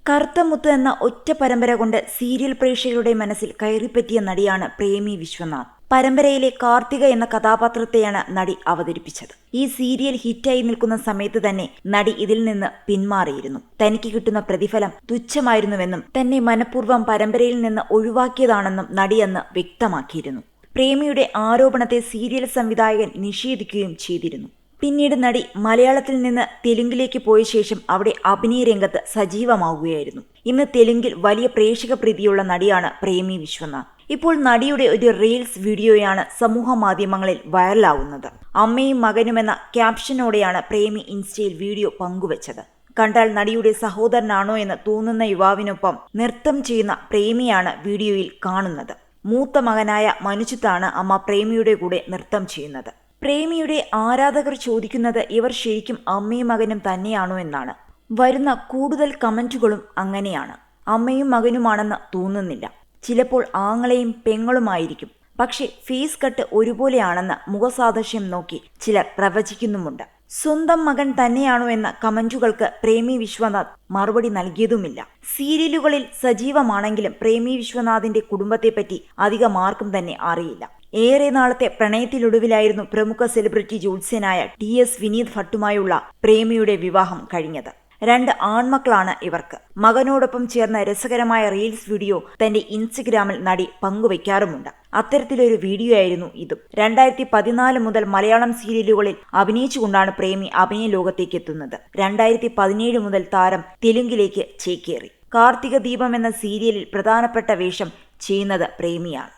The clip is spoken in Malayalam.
കറുത്ത മുത്ത് എന്ന ഒറ്റ പരമ്പര കൊണ്ട് സീരിയൽ പ്രേക്ഷകരുടെ മനസ്സിൽ കയറിപ്പറ്റിയ നടിയാണ് പ്രേമി വിശ്വനാഥ്. പരമ്പരയിലെ കാർത്തിക എന്ന കഥാപാത്രത്തെയാണ് നടി അവതരിപ്പിച്ചത്. ഈ സീരിയൽ ഹിറ്റായി നിൽക്കുന്ന സമയത്ത് തന്നെ നടി ഇതിൽ നിന്ന് പിന്മാറിയിരുന്നു. തനിക്ക് കിട്ടുന്ന പ്രതിഫലം തുച്ഛമായിരുന്നുവെന്നും തന്നെ മനഃപൂർവ്വം പരമ്പരയിൽ നിന്ന് ഒഴിവാക്കിയതാണെന്നും നടി അന്ന് വ്യക്തമാക്കിയിരുന്നു. പ്രേമിയുടെ ആരോപണത്തെ സീരിയൽ സംവിധായകൻ നിഷേധിക്കുകയും ചെയ്തിരുന്നു. പിന്നീട് നടി മലയാളത്തിൽ നിന്ന് തെലുങ്കിലേക്ക് പോയ ശേഷം അവിടെ അഭിനയ രംഗത്ത് സജീവമാവുകയായിരുന്നു. ഇന്ന് തെലുങ്കിൽ വലിയ പ്രേക്ഷക പ്രീതിയുള്ള നടിയാണ് പ്രേമി വിശ്വനാഥ്. ഇപ്പോൾ നടിയുടെ ഒരു റീൽസ് വീഡിയോയാണ് സമൂഹ മാധ്യമങ്ങളിൽ വൈറലാവുന്നത്. അമ്മയും മകനും എന്ന ക്യാപ്ഷനോടെയാണ് പ്രേമി ഇൻസ്റ്റയിൽ വീഡിയോ പങ്കുവച്ചത്. കണ്ടാൽ നടിയുടെ സഹോദരനാണോ എന്ന് തോന്നുന്ന യുവാവിനൊപ്പം നൃത്തം ചെയ്യുന്ന പ്രേമിയാണ് വീഡിയോയിൽ കാണുന്നത്. മൂത്ത മകനായ മനുജിത്താണ് അമ്മ പ്രേമിയുടെ കൂടെ നൃത്തം ചെയ്യുന്നത്. പ്രേമിയുടെ ആരാധകർ ചോദിക്കുന്നത് ഇവർ ശരിക്കും അമ്മയും മകനും തന്നെയാണോ എന്നാണ്. വരുന്ന കൂടുതൽ കമന്റുകളും അങ്ങനെയാണ്. അമ്മയും മകനുമാണെന്ന് തോന്നുന്നില്ല. ചിലപ്പോൾ ആങ്ങളെയും പെങ്ങളുമായിരിക്കും. പക്ഷേ ഫേസ് കട്ട് ഒരുപോലെയാണെന്ന് മുഖസാദൃശ്യം നോക്കി ചിലർ പ്രവചിക്കുന്നുമുണ്ട്. സ്വന്തം മകൻ തന്നെയാണോ എന്ന കമന്റുകൾക്ക് പ്രേമി വിശ്വനാഥ് മറുപടി നൽകിയതുമില്ല. സീരിയലുകളിൽ സജീവമാണെങ്കിലും പ്രേമി വിശ്വനാഥിന്റെ കുടുംബത്തെപ്പറ്റി അധികം ആർക്കും തന്നെ അറിയില്ല. ഏറെ നാളത്തെ പ്രണയത്തിലൊടുവിലായിരുന്നു പ്രമുഖ സെലിബ്രിറ്റി ജ്യോത്സ്യനായ TS വിനീത് ഭട്ടുമായുള്ള പ്രേമിയുടെ വിവാഹം കഴിഞ്ഞത്. 2 ആൺമക്കളാണ് ഇവർക്ക്. മകനോടൊപ്പം ചേർന്ന രസകരമായ റീൽസ് വീഡിയോ തന്റെ ഇൻസ്റ്റഗ്രാമിൽ നടി പങ്കുവയ്ക്കാറുമുണ്ട്. അത്തരത്തിലൊരു വീഡിയോ ആയിരുന്നു ഇതും. 2014 മുതൽ മലയാളം സീരിയലുകളിൽ അഭിനയിച്ചുകൊണ്ടാണ് പ്രേമി അഭിനയ ലോകത്തേക്ക് എത്തുന്നത്. 2017 മുതൽ താരം തെലുങ്കിലേക്ക് ചേക്കേറി. കാർത്തിക ദീപം എന്ന സീരിയലിൽ പ്രധാനപ്പെട്ട വേഷം ചെയ്യുന്നത് പ്രേമിയാണ്.